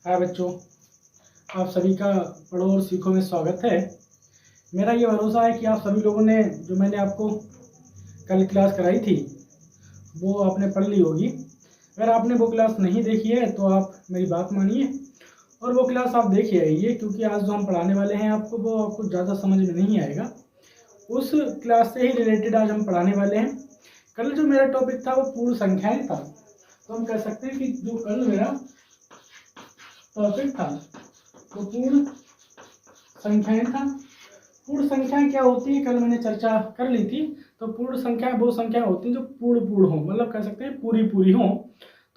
हाय बच्चों, आप सभी का पढ़ो और सीखो में स्वागत है। मेरा ये भरोसा है कि आप सभी लोगों ने जो मैंने आपको कल क्लास कराई थी वो आपने पढ़ ली होगी। अगर आपने वो क्लास नहीं देखी है तो आप मेरी बात मानिए और वो क्लास आप देखिए आइए, क्योंकि आज जो हम पढ़ाने वाले हैं आपको वो आपको ज़्यादा समझ में नहीं आएगा। उस क्लास से ही रिलेटेड आज हम पढ़ाने वाले हैं। कल जो मेरा टॉपिक था वो पूर्ण संख्याएं था, तो हम कह सकते हैं कि जो कल मेरा टॉपिक था वो पूर्ण संख्याएं था। पूर्ण संख्याएं क्या होती है कल मैंने चर्चा कर ली थी। तो पूर्ण संख्याएं वो संख्या होती हैं जो पूर्ण पूर्ण हो, मतलब कह सकते हैं पूरी पूरी हो।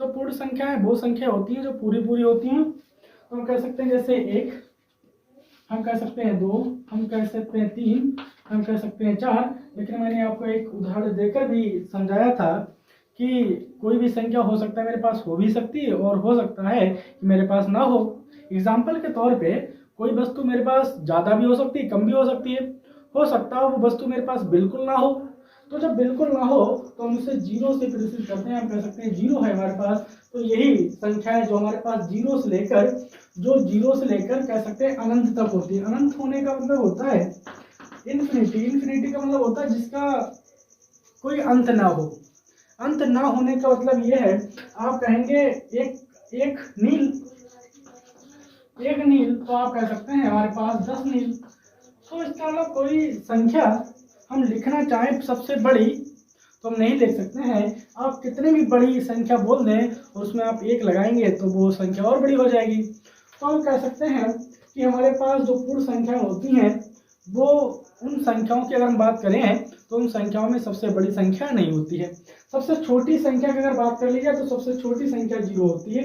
तो पूर्ण संख्याएं वो संख्या होती हैं जो पूरी पूरी होती हैं। तो हम कह सकते हैं जैसे एक, हम कह सकते हैं दो, हम कह सकते हैं तीन, हम कह सकते हैं चार। लेकिन मैंने आपको एक उदाहरण देकर भी समझाया था कि कोई भी संख्या हो सकता है मेरे पास हो भी सकती है और हो सकता है कि मेरे पास ना हो। एग्जाम्पल के तौर पे कोई वस्तु मेरे पास ज़्यादा भी हो सकती है, कम भी हो सकती है। हो सकता है वो वस्तु मेरे पास बिल्कुल ना हो। तो जब बिल्कुल ना हो तो हम उसे जीरो से प्रदर्शित करते हैं। हम कह सकते हैं जीरो है हमारे पास। तो यही संख्या है जो हमारे पास जीरो से लेकर कह सकते हैं अनंत तक होती है। अनंत होने का मतलब होता है इन्फिनिटी। इन्फिनिटी का मतलब होता है जिसका कोई अंत ना हो। अंत ना होने का मतलब यह है, आप कहेंगे एक नील, एक नील, तो आप कह सकते हैं हमारे पास 10 नील। तो इसका मतलब कोई संख्या हम लिखना चाहें सबसे बड़ी तो हम नहीं लिख सकते हैं। आप कितनी भी बड़ी संख्या बोल दें और उसमें आप एक लगाएंगे तो वो संख्या और बड़ी हो जाएगी। तो हम कह सकते हैं कि हमारे पास जो पूर्ण संख्या होती हैं वो उन संख्याओं की अगर हम बात करें तो उन संख्याओं में सबसे बड़ी संख्या नहीं होती है। सबसे छोटी संख्या की अगर बात कर ली जाए तो सबसे छोटी संख्या जीरो होती है।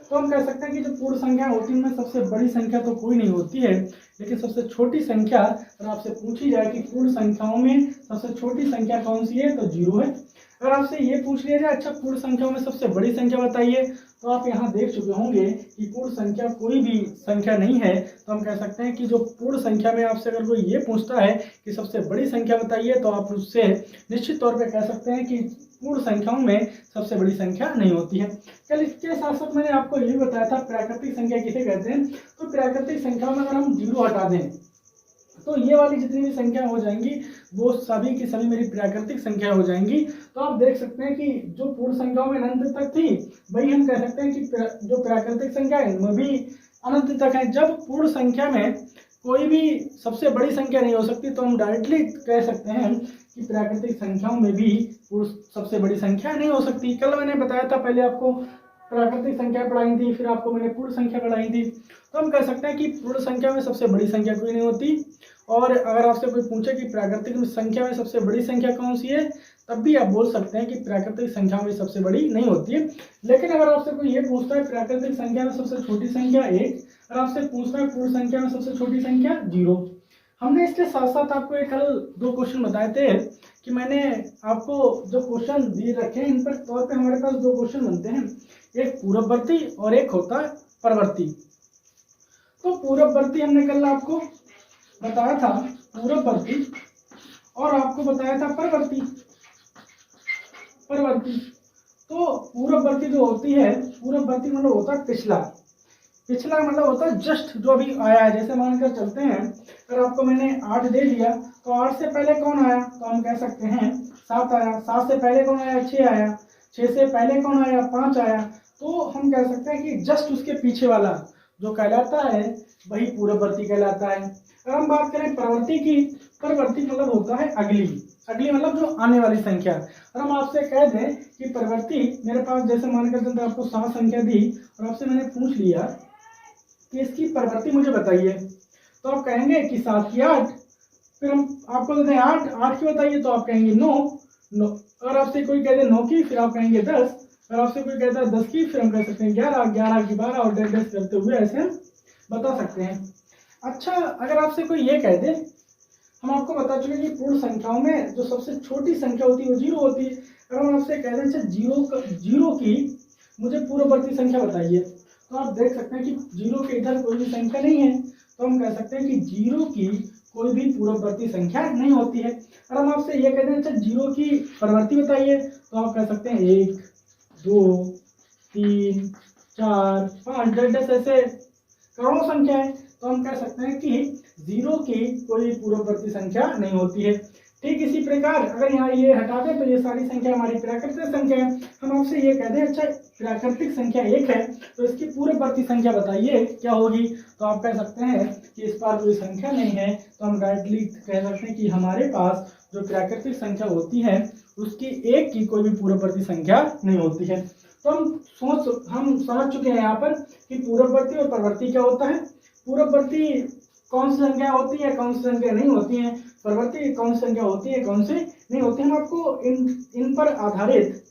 तो हम कह सकते हैं कि जो पूर्ण संख्या होती है उनमें सबसे बड़ी संख्या तो कोई नहीं होती है, लेकिन सबसे छोटी संख्या अगर आपसे पूछी जाए कि पूर्ण संख्याओं में सबसे छोटी संख्या कौन सी है तो जीरो है। अगर आपसे ये पूछ लिया जाए अच्छा पूर्ण संख्याओं में सबसे बड़ी संख्या बताइए, तो आप यहाँ देख चुके होंगे कि पूर्ण संख्या कोई भी संख्या नहीं है। तो हम कह सकते हैं कि जो पूर्ण संख्या में आपसे अगर कोई ये पूछता है कि सबसे बड़ी संख्या बताइए तो आप उससे निश्चित तौर पे कह सकते हैं कि पूर्ण संख्याओं में सबसे बड़ी संख्या नहीं होती है। कल इसके साथ साथ मैंने आपको ये भी बताया था प्राकृतिक संख्या किसे कहते हैं। तो प्राकृतिक संख्या में अगर हम जीरो हटा दें तो ये वाली जितनी भी संख्या हो जाएंगी वो सभी की सभी मेरी प्राकृतिक संख्या हो जाएंगी। तो आप देख सकते हैं कि जो पूर्ण संख्याओं में अनंत तक थी वही हम कह सकते हैं कि जो प्राकृतिक संख्या है वो भी अनंत तक है। जब पूर्ण संख्या में कोई भी सबसे बड़ी संख्या नहीं हो सकती तो हम डायरेक्टली कह सकते हैं कि प्राकृतिक संख्याओं में भी पूर्ण सबसे बड़ी संख्या नहीं हो सकती। कल मैंने बताया था, पहले आपको प्राकृतिक संख्या पढ़ाई थी, फिर आपको मैंने पूर्ण संख्या पढ़ाई थी। तो हम कह सकते हैं कि पूर्ण संख्या में सबसे बड़ी संख्या कोई नहीं होती। और अगर आपसे कोई पूछे कि प्राकृतिक संख्या में सबसे बड़ी संख्या कौन सी है, तब भी आप बोल सकते हैं कि प्राकृतिक संख्या में सबसे बड़ी नहीं होती है। लेकिन अगर आपसे कोई ये पूछता है प्राकृतिक संख्या में सबसे छोटी संख्या एक, और आपसे पूछता है पूर्ण संख्या में सबसे छोटी संख्या जीरो। हमने इसके साथ साथ आपको एक कल दो क्वेश्चन बताए थे कि मैंने आपको जो क्वेश्चन दिए रखे हैं इन पर तौर पे हमारे पास दो क्वेश्चन बनते हैं, एक पूर्ववर्ती और एक होता है परवर्ती। तो पूर्ववर्ती हमने कल आपको बताया था पूर्ववर्ती, और आपको बताया था परवर्ती। परवर्ती तो पूर्ववर्ती जो होती है, पूर्ववर्ती मतलब होता है पिछला। पिछला मतलब होता है जस्ट जो अभी आया है। जैसे मानकर चलते हैं अगर आपको मैंने 8 दे दिया तो 8 से पहले कौन आया, तो हम कह सकते हैं 7 आया। 7 से पहले कौन आया, 6 आया। 6 से पहले कौन आया, 5 आया। तो हम कह सकते हैं कि जस्ट उसके पीछे वाला जो कहलाता है वही पूर्ववर्ती कहलाता है। अगर हम बात करें प्रवृत्ति की, प्रवृत्ति मतलब होता है अगली। अगली मतलब जो आने वाली संख्या। और हम आपसे कह दें कि प्रवृत्ति मेरे पास जैसे मानकर चलते आपको 7 संख्या दी और आपसे मैंने पूछ लिया कि इसकी प्रवृत्ति मुझे बताइए, तो आप कहेंगे कि 7 की 8। फिर हम आपको देते हैं 8, 8 की बताइए तो आप कहेंगे 9, 9। अगर आपसे कोई कह दे 9 की फिर आप कहेंगे 10। अगर आपसे कोई कहता है 10 की फिर हम कह सकते हैं 11, 11 की 12 और डेढ़ करते हुए ऐसे हम बता सकते हैं। अच्छा, अगर आपसे कोई ये कह दे, हम आपको बता चुके कि पूर्ण संख्याओं में जो सबसे छोटी संख्या होती है वो जीरो होती है। अगर हम आपसे कह दें जीरो की मुझे पूर्ववर्ती संख्या बताइए, तो आप देख सकते हैं कि जीरो के इधर कोई भी संख्या नहीं है। तो हम कह सकते हैं कि जीरो की कोई भी पूर्ववर्ती संख्या नहीं होती है। अगर हम आपसे ये कहते हैं अच्छा जीरो की परवर्ती बताइए, तो आप कह सकते हैं 1, 2, 3, 4 5 10 ऐसे करोड़ों संख्या है, तो हम कह सकते हैं कि 0 की कोई पूर्ववर्ती संख्या नहीं होती है। ठीक इसी प्रकार अगर यहाँ ये हटा दें तो ये सारी संख्या हमारी प्राकृतिक संख्या है। हम आपसे ये कह दें अच्छा प्राकृतिक संख्या 1 है तो इसकी पूर्ववर्ती संख्या बताइए क्या होगी, तो आप कह सकते हैं कि इस बार कोई संख्या नहीं है, तो हम राइटली कह सकते हैं कि हमारे पास जो प्राकृतिक संख्या होती है उसकी 1 की कोई भी पूर्ववर्ती संख्या नहीं होती है। तो हम समझ चुके हैं यहाँ पर कि पूर्ववर्ती और परवर्ती क्या होता है। पूर्ववर्ती कौन सी संख्या होती है, कौन सी संख्या नहीं होती है, परवर्ती कौन सी संख्या होती है, कौन सी नहीं होती है। हम आपको इन पर आधारित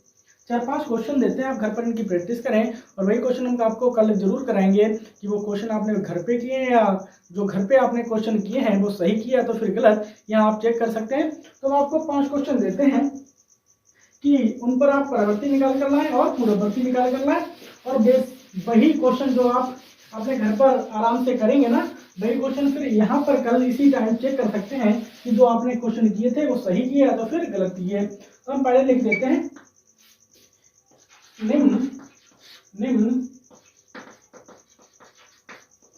4-5 क्वेश्चन देते हैं, आप घर पर इनकी प्रैक्टिस करें और वही क्वेश्चन हम आपको कल जरूर कराएंगे कि वो क्वेश्चन आपने घर पे किए हैं या जो घर पे आपने क्वेश्चन किए हैं वो सही किया तो फिर गलत, यहाँ आप चेक कर सकते हैं। तो हम आपको 5 क्वेश्चन देते हैं कि उन पर आप परवर्ती निकाल कर लाएं और पूर्ववर्ती निकाल कर लाएं, और वही क्वेश्चन जो आप अपने घर पर आराम से करेंगे ना, वही क्वेश्चन फिर यहाँ पर कल इसी टाइम चेक कर सकते हैं कि जो आपने क्वेश्चन किए थे वो सही किए या तो फिर गलत किए। तो हम पहले लिख देते हैं निम्न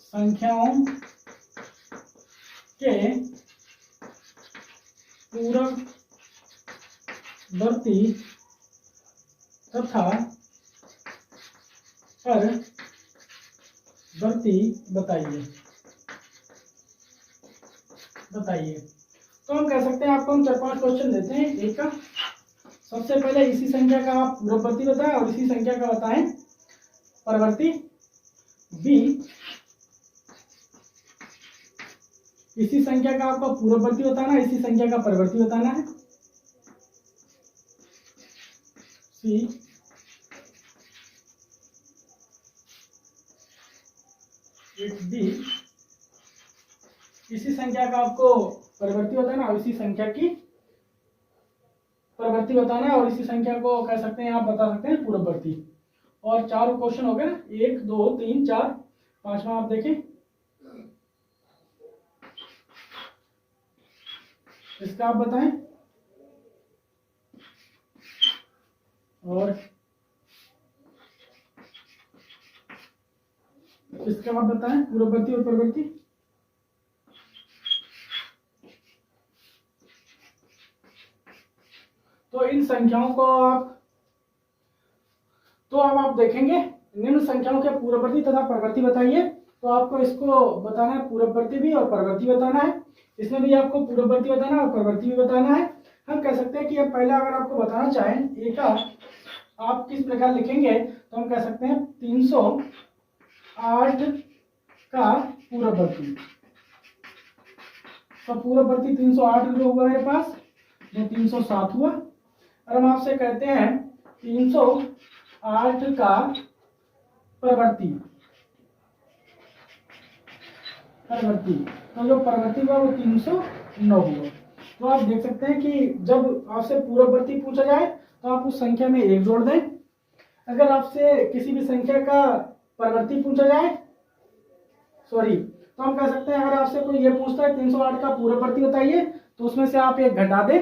संख्याओं के पूर्ववर्ती तथा परवर्ती बताइए। तो हम कह सकते हैं आपको हम 4-5 क्वेश्चन देते हैं। एक का सबसे पहले इसी संख्या का आप पूर्ववर्ती बताएं और इसी संख्या का बताएं परवर्ती। बी इसी संख्या का आपको पूर्ववर्ती बताना, इसी संख्या का परवर्ती बताना है। सी डी इसी संख्या का आपको परवर्ती बताना और इसी संख्या की परवर्ती बताना है, और इसी संख्या को कह सकते हैं आप बता सकते हैं पूर्ववर्ती। और 4 क्वेश्चन हो गए ना, 1 2 3 4, 5वां आप देखें, इसका आप बताएं और इसका आप बताएं पूर्ववर्ती और परवर्ती। तो इन संख्याओं को अब आप देखेंगे निम्न संख्याओं के पूर्ववर्ती तथा परवर्ती बताइए। तो आपको इसको बताना है पूर्ववर्ती भी और परवर्ती बताना है, इसमें भी आपको पूर्ववर्ती बताना है और परवर्ती भी बताना है। हम कह सकते हैं कि अब पहला अगर आपको बताना चाहें ए का आप किस प्रकार लिखेंगे, तो हम कह सकते हैं 308 का पूर्ववर्ती। तो पूर्ववर्ती 308 जो हुआ मेरे पास वो 307 हुआ, और हम आपसे कहते हैं 308 का परवर्ती। तो जो परवर्ती हुआ वो 309 हुआ। तो आप देख सकते हैं कि जब आपसे पूर्ववर्ती पूछा जाए तो आप उस संख्या में 1 जोड़ दें। अगर आपसे किसी भी संख्या का परवर्ती पूछा जाए तो हम कह सकते हैं अगर आपसे कोई ये पूछता है 308 का पूर्ववर्ती बताइए तो उसमें से आप 1 घटा दें।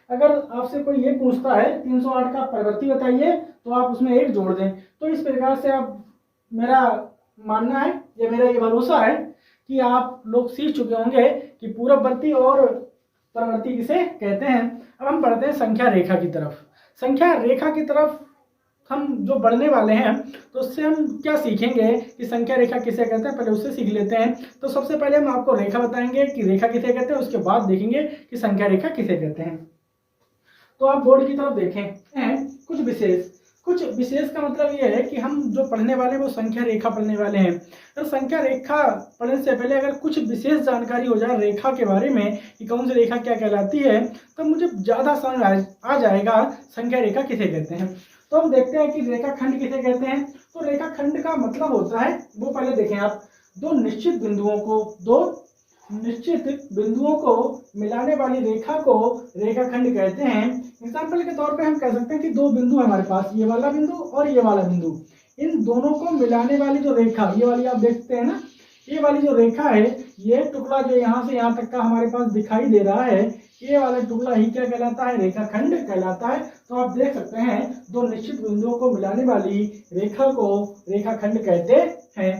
अगर आपसे कोई ये पूछता है 308 का परवर्ती बताइए तो आप उसमें 1 जोड़ दें। तो इस प्रकार से आप, मेरा मानना है या मेरा ये भरोसा है कि आप लोग सीख चुके होंगे कि पूर्ववर्ती और परवर्ती किसे कहते हैं। अब हम बढ़ते हैं संख्या रेखा की तरफ। संख्या रेखा की तरफ हम जो बढ़ने वाले हैं तो उससे हम क्या सीखेंगे कि संख्या रेखा किसे कहते हैं, पहले उससे सीख लेते हैं। तो सबसे पहले हम आपको रेखा बताएंगे कि रेखा किसे कहते हैं, उसके बाद देखेंगे कि संख्या रेखा किसे कहते हैं। तो आप बोर्ड की तरफ देखें, कुछ विशेष का मतलब ये है कि हम जो पढ़ने वाले हैं वो संख्या रेखा पढ़ने वाले हैं। तो संख्या रेखा पढ़ने से पहले अगर कुछ विशेष जानकारी हो जाए रेखा के बारे में कि कौन सी रेखा क्या कहलाती है तो मुझे ज़्यादा समझ आ जाएगा संख्या रेखा किसे कहते हैं। तो हम देखते हैं कि रेखाखंड किसे कहते हैं। तो रेखाखंड का मतलब होता है, वो पहले देखें आप, दो निश्चित बिंदुओं को मिलाने वाली रेखा को रेखाखंड कहते हैं। एग्जाम्पल के तौर पे हम कह सकते हैं कि 2 बिंदु हमारे पास, ये वाला बिंदु और ये वाला बिंदु, इन दोनों को मिलाने वाली जो रेखा, ये वाली आप देखते हैं ना, ये वाली जो रेखा है, ये टुकड़ा जो यहाँ से यहाँ तक का हमारे पास दिखाई दे रहा है, ये वाला टुकड़ा ही क्या कहलाता है? रेखाखंड कहलाता है। तो आप देख सकते हैं दो निश्चित बिंदुओं को मिलाने वाली रेखा को रेखाखंड कहते हैं।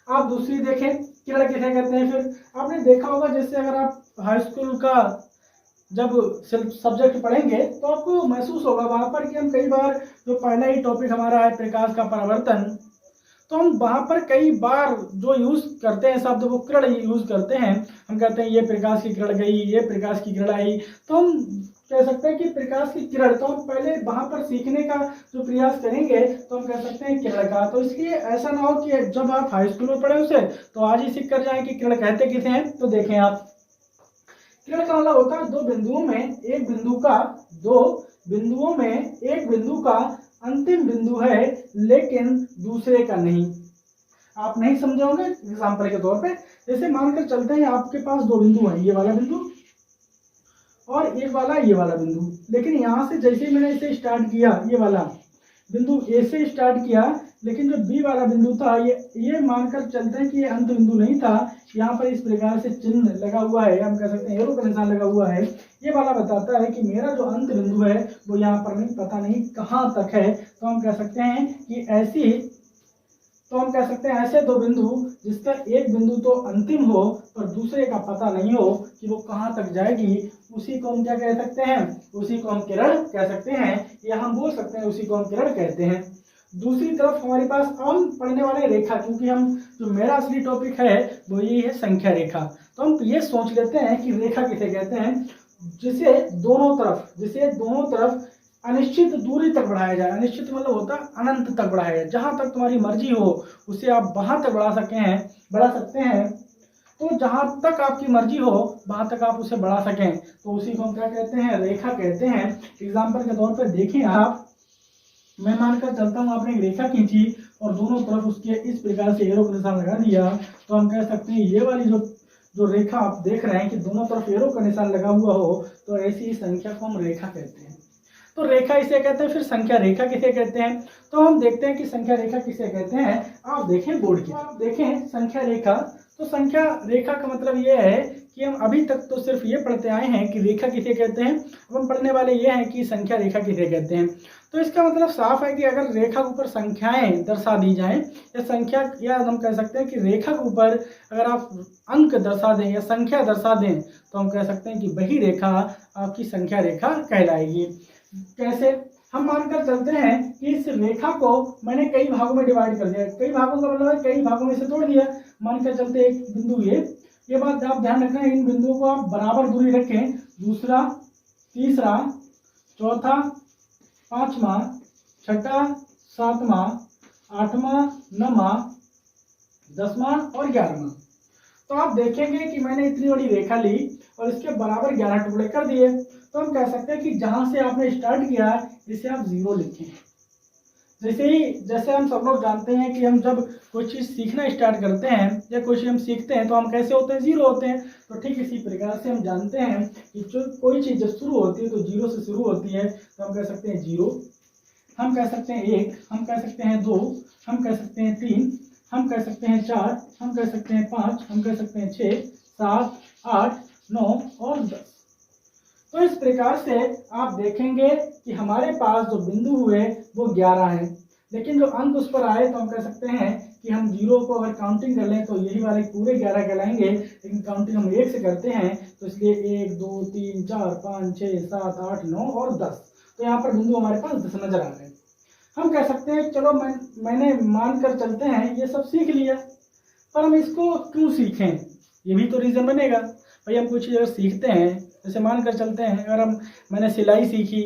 आप दूसरी देखें, किरण किसे कहते हैं? फिर आपने देखा होगा, जैसे अगर आप हाई स्कूल का जब सब्जेक्ट पढ़ेंगे तो आपको महसूस होगा वहां पर कि हम कई बार, जो पहला ही टॉपिक हमारा है प्रकाश का परावर्तन, तो हम वहां पर कई बार जो यूज करते हैं शब्द वो किरण यूज करते हैं। हम कहते हैं ये प्रकाश की किरण गई, ये प्रकाश की किरण आई। तो हम कह सकते हैं कि प्रकाश की किरण, तो हम पहले वहां पर सीखने का जो प्रयास करेंगे तो हम कह सकते हैं किरण का। तो इसलिए ऐसा ना हो कि जब आप हाई स्कूल में पढ़े उसे तो आज ही सीख कर जाए कि किरण कहते किसे हैं। तो देखें आप, किरण का मतलब होता है दो बिंदुओं में एक बिंदु का अंतिम बिंदु है लेकिन दूसरे का नहीं। आप नहीं समझोगे, एग्जाम्पल के तौर पे जैसे मानकर चलते हैं आपके पास दो बिंदु हैं, ये वाला बिंदु और एक वाला ये वाला बिंदु। लेकिन यहाँ से जैसे ही मैंने इसे स्टार्ट किया, ये वाला बिंदु ए से स्टार्ट किया, लेकिन जो बी वाला बिंदु था ये मानकर चलते हैं कि ये अंत बिंदु नहीं था। यहाँ पर इस प्रकार से चिन्ह लगा हुआ है, हम कह सकते हैं एरो का निशान लगा हुआ है। ये वाला बताता है कि मेरा जो अंत बिंदु है वो यहाँ पर नहीं, पता नहीं कहाँ तक है। तो हम कह सकते हैं कि ऐसे दो बिंदु जिसका एक बिंदु तो अंतिम हो पर दूसरे का पता नहीं हो कि वो कहाँ तक जाएगी, उसी को हम क्या कह सकते हैं? उसी को हम किरण कह सकते हैं, या हम बोल सकते हैं उसी को हम किरण कहते हैं। दूसरी तरफ हमारे पास हम पढ़ने वाले रेखा, क्योंकि हम जो मेरा असली टॉपिक है वो यही है संख्या रेखा। तो हम ये सोच लेते हैं कि रेखा किसे कहते हैं? जिसे दोनों तरफ अनिश्चित दूरी तक बढ़ाया जाए। अनिश्चित मतलब होता है अनंत तक बढ़ाया जाए, जहां तक तुम्हारी मर्जी हो उसे आप वहां तक बढ़ा सकते हैं। तो जहां तक आपकी मर्जी हो वहां तक आप उसे बढ़ा सकें, तो उसी को हम क्या कहते हैं? रेखा कहते हैं। एग्जाम्पल के तौर पर देखिए आप, मैं मानकर चलता हूँ आपने एक रेखा खींची और दोनों तरफ उसके इस प्रकार से एरो का निशान लगा दिया, तो हम कह सकते हैं ये वाली जो रेखा आप देख रहे हैं कि दोनों तरफ एरो का निशान लगा हुआ हो, तो ऐसी ही संख्या को हम रेखा कहते हैं। तो रेखा इसे कहते हैं। फिर संख्या रेखा किसे कहते हैं? तो हम देखते हैं कि संख्या रेखा किसे कहते हैं। आप देखें बोर्ड की, आप देखें संख्या रेखा। तो संख्या रेखा का मतलब ये है कि हम अभी तक तो सिर्फ ये पढ़ते आए हैं कि रेखा किसे कहते हैं, अब हम पढ़ने वाले ये हैं कि संख्या रेखा किसे कहते हैं। तो इसका मतलब साफ है कि अगर रेखा के ऊपर संख्याएं दर्शा दी जाएं, या हम कह सकते हैं कि रेखा के ऊपर अगर आप अंक दर्शा दें या संख्या दर्शा दें, तो हम कह सकते हैं कि वही रेखा आपकी संख्या रेखा कहलाएगी। कैसे? हम मानकर चलते हैं कि इस रेखा को मैंने कई भागों में डिवाइड कर दिया। कई भागों का मतलब है कई भागों में से तोड़ दिया। मानकर चलते एक बिंदु ये बात आप ध्यान रखना, इन बिंदुओं को आप बराबर दूरी रखें। दूसरा, तीसरा, चौथा, पांचवा, छठा, सातवां, आठवां, नौवां, 10वां और 11वां। तो आप देखेंगे कि मैंने इतनी बड़ी रेखा ली और इसके बराबर 11 टुकड़े कर दिए। तो हम कह सकते हैं कि जहां से आपने स्टार्ट किया जिसे आप 0 लिखें। जैसे हम सब लोग जानते हैं कि हम जब कोई चीज़ सीखना स्टार्ट करते हैं या कोई चीज़ हम सीखते हैं तो हम कैसे होते हैं? 0 होते हैं। तो ठीक इसी प्रकार से हम जानते हैं कि जो कोई चीज़ जब शुरू होती है तो 0 से शुरू होती है। तो हम कह सकते हैं 0, हम कह सकते हैं 1, हम कह सकते हैं 2, हम कह सकते हैं 3, हम कह सकते हैं 4, हम कह सकते हैं 5, हम कह सकते हैं 6, 7, 8, 9 और 10। तो इस प्रकार से आप देखेंगे कि हमारे पास जो बिंदु हुए वो 11 है, लेकिन जो अंक उस पर आए तो हम कह सकते हैं कि हम 0 को अगर काउंटिंग कर लें तो यही वाले पूरे 11 कहलाएंगे, लेकिन काउंटिंग हम 1 से करते हैं तो इसलिए 1, 2, 3, 4, 5, 6, 7, 8, 9 और 10। तो यहाँ पर बिंदु हमारे पास 10 नजर आ रहे हैं। हम कह सकते हैं चलो मैंने मान कर चलते हैं ये सब सीख लिया, पर हम इसको क्यों सीखें? ये भी तो रीज़न बनेगा। भाई हम कुछ चीज़ अगर सीखते हैं, जैसे मान कर चलते हैं अगर मैंने सिलाई सीखी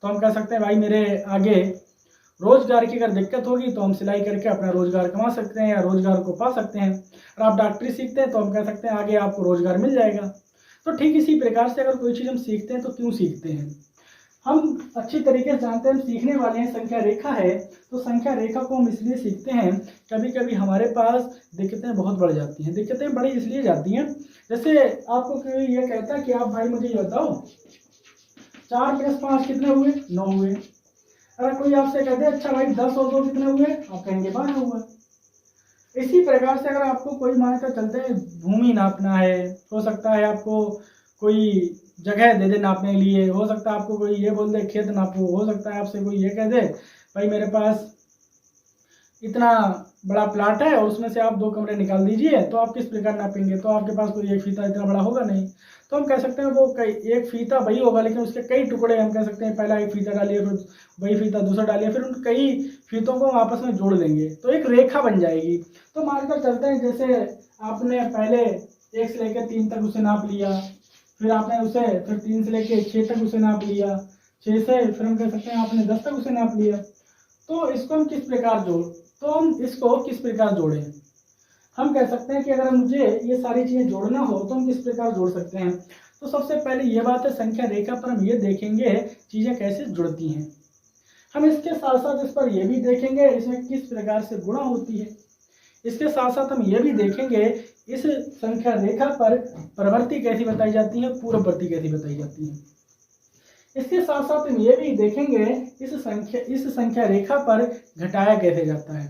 तो हम कह सकते हैं भाई मेरे आगे रोजगार की अगर दिक्कत होगी तो हम सिलाई करके अपना रोजगार कमा सकते हैं या रोजगार को पा सकते हैं। और आप डॉक्टरी सीखते हैं तो हम कह सकते हैं आगे आपको रोजगार मिल जाएगा। तो ठीक इसी प्रकार से अगर कोई चीज़ हम सीखते हैं तो क्यों सीखते हैं? हम अच्छी तरीके से जानते हैं, हम सीखने वाले हैं संख्या रेखा है। तो संख्या रेखा को हम इसलिए सीखते हैं, कभी कभी हमारे पास दिक्कतें बहुत बढ़ जाती हैं। दिक्कतें बड़ी इसलिए जाती हैं, जैसे आपको कोई ये कहता है कि आप भाई मुझे ये बताओ 4 + 5 कितने हुए? 9 हुए। अगर कोई आपसे कहते हैं अच्छा भाई 10 और 2 कितने हुए? आप कहेंगे 12 हुआ। इसी प्रकार से अगर आपको कोई मानकर चलते हैं भूमि नापना है, हो सकता है आपको कोई जगह दे दे नापने के लिए, हो सकता है आपको कोई ये बोल दे खेत नापो, हो सकता है आपसे कोई ये कह दे भाई मेरे पास इतना बड़ा प्लाट है और उसमें से आप 2 कमरे निकाल दीजिए, तो आप किस प्रकार नापेंगे? तो आपके पास कोई एक फीता इतना बड़ा होगा नहीं। तो हम कह सकते हैं वो कई एक फीता वही होगा, लेकिन उसके कई टुकड़े हम कह सकते हैं, पहला एक फीता डालिए, फिर वही फीता दूसरा डालिए, फिर उन कई फीतों को हम आपस में जोड़ लेंगे तो एक रेखा बन जाएगी। तो मानकर चलते हैं जैसे आपने पहले 1 से लेकर 3 तक उसे नाप लिया, फिर आपने उसे फिर 3 से लेकर 6 तक उसे नाप लिया, 6 से फिर हम कह सकते हैं आपने 10 तक उसे नाप लिया। तो इसको हम किस प्रकार जोड़ें? हम कह सकते हैं कि अगर मुझे ये सारी चीजें जोड़ना हो तो हम किस प्रकार जोड़ सकते हैं? तो सबसे पहले ये बात है, संख्या रेखा पर हम ये देखेंगे चीजें कैसे जुड़ती हैं। हम इसके साथ साथ इस पर यह भी देखेंगे इसमें किस प्रकार से गुणा होती है। इसके साथ साथ हम ये भी देखेंगे इस संख्या रेखा पर प्रवृत्ति कैसी बताई जाती है, पूर्ववर्ती कैसी बताई जाती है। इसके साथ साथ हम ये भी देखेंगे इस संख्या रेखा पर घटाया कैसे जाता है।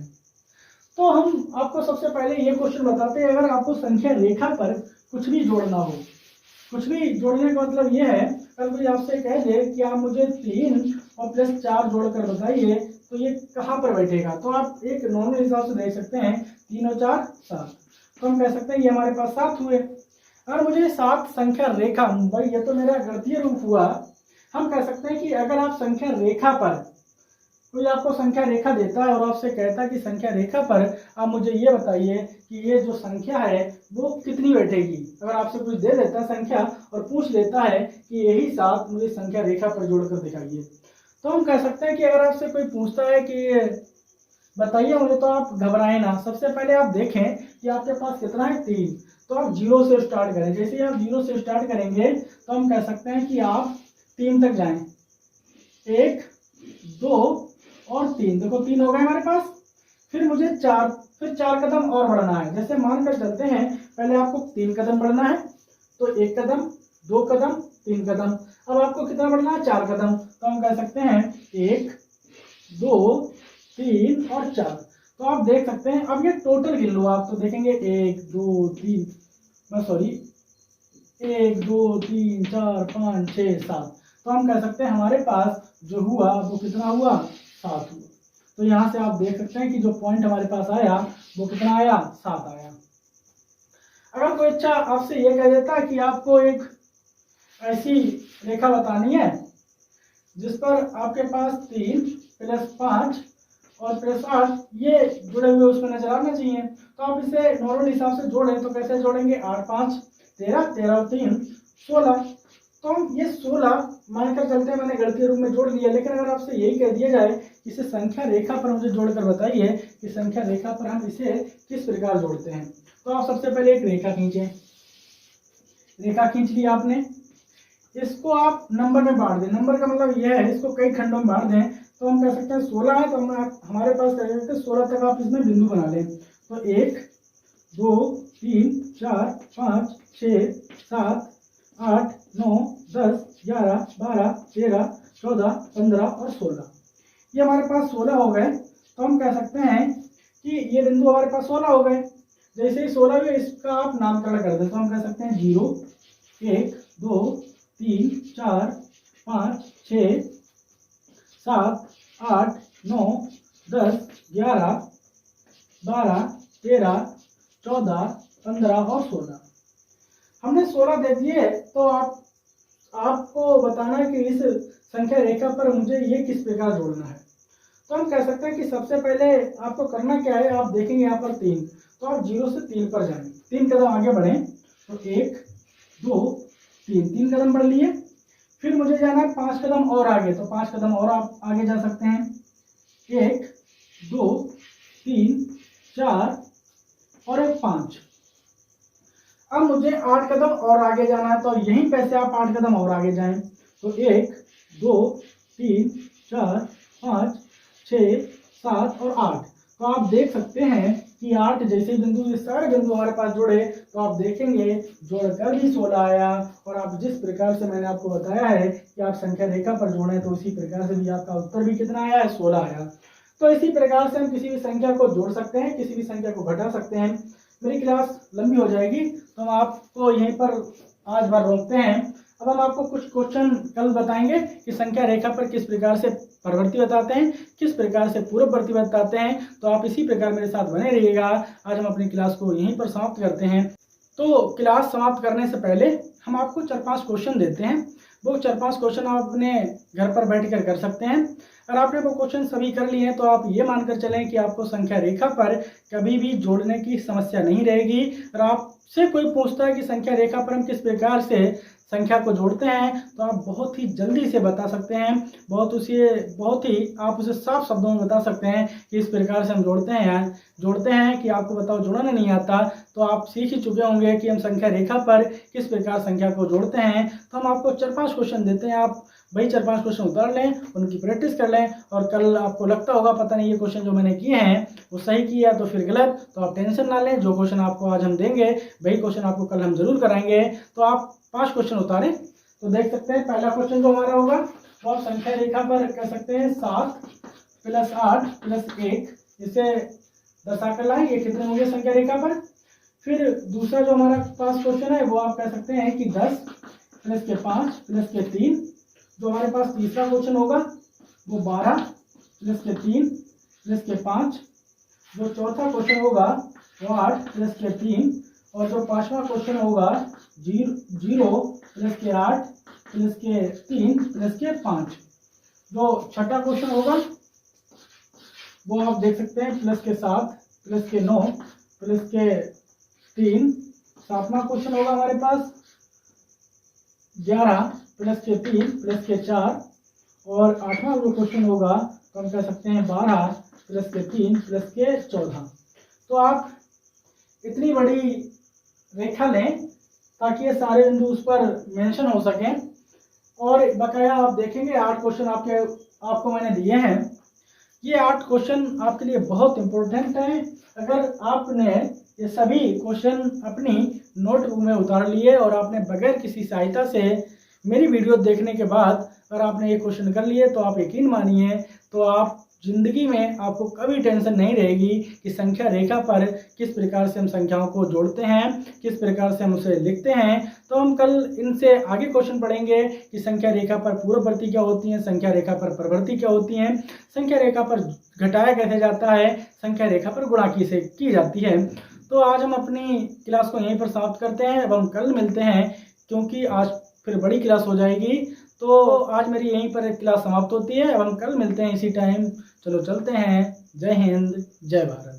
तो हम आपको सबसे पहले ये क्वेश्चन बताते हैं, अगर आपको संख्या रेखा पर कुछ भी जोड़ना हो, कुछ भी जोड़ने का मतलब ये है, अगर कोई आपसे कह दे कि आप मुझे 3 और प्लस 4 जोड़कर बताइए तो ये कहाँ पर बैठेगा, तो आप एक नॉर्मल हिसाब से देख सकते हैं 3 और 4 7, तो हम कह सकते हैं ये हमारे पास 7 हुए। अगर मुझे 7 संख्या रेखा, भाई ये तो मेरा गणितीय रूप हुआ, हम कह सकते हैं कि अगर आप संख्या रेखा पर कोई आपको संख्या रेखा देता है और आपसे कहता है कि संख्या रेखा पर आप मुझे ये बताइए कि ये जो संख्या है वो कितनी बैठेगी। अगर आपसे कुछ दे देता है संख्या और पूछ लेता है कि यही 7 मुझे संख्या रेखा पर जोड़कर दिखाइए, तो हम कह सकते हैं कि अगर आपसे कोई पूछता है कि बताइए मुझे, तो आप घबराएं ना। सबसे पहले आप देखें कि आपके पास कितना है 3, तो आप 0 से स्टार्ट करें। जैसे ही आप 0 से स्टार्ट करेंगे तो हम कह सकते हैं कि आप 3 तक जाएं, 1 2 और 3, देखो 3 हो गए हमारे पास। फिर मुझे 4 कदम और बढ़ना है। जैसे मानकर चलते हैं पहले आपको 3 कदम बढ़ना है, तो 1 कदम 2 कदम 3 कदम, अब आपको कितना बढ़ना है 4 कदम, तो हम कह सकते हैं 1 2 3 और 4। तो आप देख सकते हैं, अब ये टोटल गिन लो आप, तो देखेंगे 1 2 3 1 2 3 4 5 6 7, तो हम कह सकते हैं हमारे पास जो हुआ वो कितना हुआ 7 हुआ। तो यहाँ से आप देख सकते हैं कि जो पॉइंट हमारे पास आया वो कितना आया 7 आया। अगर कोई अच्छा आपसे ये कह देता है कि आपको एक ऐसी रेखा बतानी है जिस पर आपके पास 3 प्लस 5 और प्लस 8 ये जुड़े हुए उसमें नजर आना चाहिए, तो आप इसे नॉर्मल हिसाब से जोड़ें। तो कैसे जोड़ेंगे, 8 5 13, 13 और 3 16, तो हम ये 16 मानकर चलते हैं मैंने गणितीय रूप में जोड़ लिया। लेकिन अगर आपसे यही कह दिया जाए कि इसे संख्या रेखा पर मुझे जोड़कर बताइए कि संख्या रेखा पर हम इसे किस प्रकार जोड़ते हैं, तो आप सबसे पहले एक रेखा खींचें। रेखा खींच लिया आपने, इसको आप नंबर में बांट दें। नंबर का मतलब यह है इसको कई खंडों में बांट दें, तो हम कह सकते हैं 16 है, तो हमारे पास कह सकते हैं 16 तक आप इसमें बिंदु बना लें। तो 1 2 3 4 5 6 7 8 9 10 11 12 13 14 15 और 16, ये हमारे पास 16 हो गए। तो हम कह सकते हैं कि ये बिंदु हमारे पास 16 हो गए। जैसे ही 16 हुए इसका आप नामकरण कर दें, तो हम कह सकते हैं 0 1 2 3 4 5 6 7 8 9 10 11 12 13 14 15 और 16, हमने 16 दे दिए। तो आपको बताना है कि इस संख्या रेखा पर मुझे ये किस प्रकार जोड़ना है। तो हम कह सकते हैं कि सबसे पहले आपको करना क्या है, आप देखेंगे यहाँ पर 3, तो आप 0 से 3 पर जाएं, 3 कदम आगे बढ़ें। तो 1 2 3 कदम बढ़ लिए। फिर मुझे जाना है 5 कदम और आगे, तो 5 कदम और आप आगे जा सकते हैं। 1 2 3 4 और 5। अब मुझे 8 कदम और आगे जाना है, तो यहीं पे से आप 8 कदम और आगे जाएं। तो 1 2 3 4 5 6 7 और 8, तो आप देख सकते हैं कि 8 जैसे बिंदु, ये सारे बिंदु हमारे पास जुड़े, तो आप देखेंगे जोड़कर भी 16 आया। और आप जिस प्रकार से मैंने आपको बताया है कि आप संख्या रेखा पर जोड़ें, तो उसी प्रकार से भी आपका उत्तर भी कितना आया है 16 आया। तो इसी प्रकार से हम किसी भी संख्या को जोड़ सकते हैं, किसी भी संख्या को घटा सकते हैं। मेरी क्लास लंबी हो जाएगी तो हम आपको यहीं पर आज भर रोकते हैं। अब हम आपको कुछ क्वेश्चन कल बताएंगे कि संख्या रेखा पर किस प्रकार से परवर्ती बताते हैं, किस प्रकार से पूर्ववर्ती बताते हैं। तो आप इसी प्रकार मेरे साथ बने रहिएगा। आज हम अपनी क्लास को यहीं पर समाप्त करते हैं। तो क्लास समाप्त करने से पहले हम आपको 4-5 क्वेश्चन देते हैं। वो 4-5 क्वेश्चन आप अपने घर पर बैठकर कर सकते हैं। अगर आपने वो क्वेश्चन सभी कर लिए हैं तो आप ये मानकर चलें कि आपको संख्या रेखा पर कभी भी जोड़ने की समस्या नहीं रहेगी। और आपसे कोई पूछता है कि संख्या रेखा पर हम किस प्रकार से संख्या को जोड़ते हैं, तो आप बहुत ही जल्दी से बता सकते हैं, बहुत ही आप उसे साफ शब्दों में बता सकते हैं कि इस प्रकार से हम जोड़ते हैं कि आपको बताओ जोड़ना नहीं आता। तो आप सीख ही चुके होंगे कि हम संख्या रेखा पर किस प्रकार संख्या को जोड़ते हैं। तो हम आपको 4-5 क्वेश्चन देते हैं, आप वही 4-5 क्वेश्चन उतार लें, उनकी प्रैक्टिस कर लें। और कल आपको लगता होगा पता नहीं ये क्वेश्चन जो मैंने किए हैं वो सही किया तो फिर गलत, तो आप टेंशन ना लें। जो क्वेश्चन आपको आज हम देंगे वही क्वेश्चन आपको कल हम जरूर कराएंगे। तो आप 5 क्वेश्चन उतारें। तो देख सकते हैं पहला क्वेश्चन जो हमारा होगा वो आप संख्या रेखा पर कह सकते हैं 7 + 8 + 1, इसे दर्शाकर लाएं। ये कितने होंगे संख्या रेखा पर। फिर दूसरा जो हमारा पास क्वेश्चन है वो आप कह सकते हैं कि 10 + 5 + 3। जो हमारे पास तीसरा क्वेश्चन होगा वो 12 + 3 + 5। जो चौथा क्वेश्चन होगा वो 8 + 3। और जो पांचवा क्वेश्चन होगा 0 + 8 + 3 + 5। जो छठा क्वेश्चन होगा वो आप देख सकते हैं +7 + 9 + 3। सातवां क्वेश्चन होगा हमारे पास 11 + 3 + 4। और आठवां जो क्वेश्चन होगा तो हम कह सकते हैं 12 + 3 + 14। तो आप इतनी बड़ी रेखा लें ताकि ये सारे बिंदु उस पर मेंशन हो सकें। और बकाया आप देखेंगे 8 क्वेश्चन आपको मैंने दिए हैं। ये 8 क्वेश्चन आपके लिए बहुत इंपॉर्टेंट हैं। अगर आपने ये सभी क्वेश्चन अपनी नोटबुक में उतार लिए और आपने बगैर किसी सहायता से मेरी वीडियो देखने के बाद अगर आपने ये क्वेश्चन कर लिए तो आप यकीन मानिए तो आप जिंदगी में आपको कभी टेंशन नहीं रहेगी कि संख्या रेखा पर किस प्रकार से हम संख्याओं को जोड़ते हैं, किस प्रकार से हम उसे लिखते हैं। तो हम कल इनसे आगे क्वेश्चन पढ़ेंगे कि संख्या रेखा पर पूर्ववर्ती क्या होती हैं, संख्या रेखा पर परवर्ती क्या होती हैं, संख्या रेखा पर घटाया कैसे जाता है, संख्या रेखा पर गुणा कैसे की जाती है। तो आज हम अपनी क्लास को यहीं पर समाप्त करते हैं। अब हम कल मिलते हैं क्योंकि आज फिर बड़ी क्लास हो जाएगी। तो आज मेरी यहीं पर क्लास समाप्त होती है। अब हम कल मिलते हैं इसी टाइम। चलो चलते हैं। जय हिंद, जय भारत।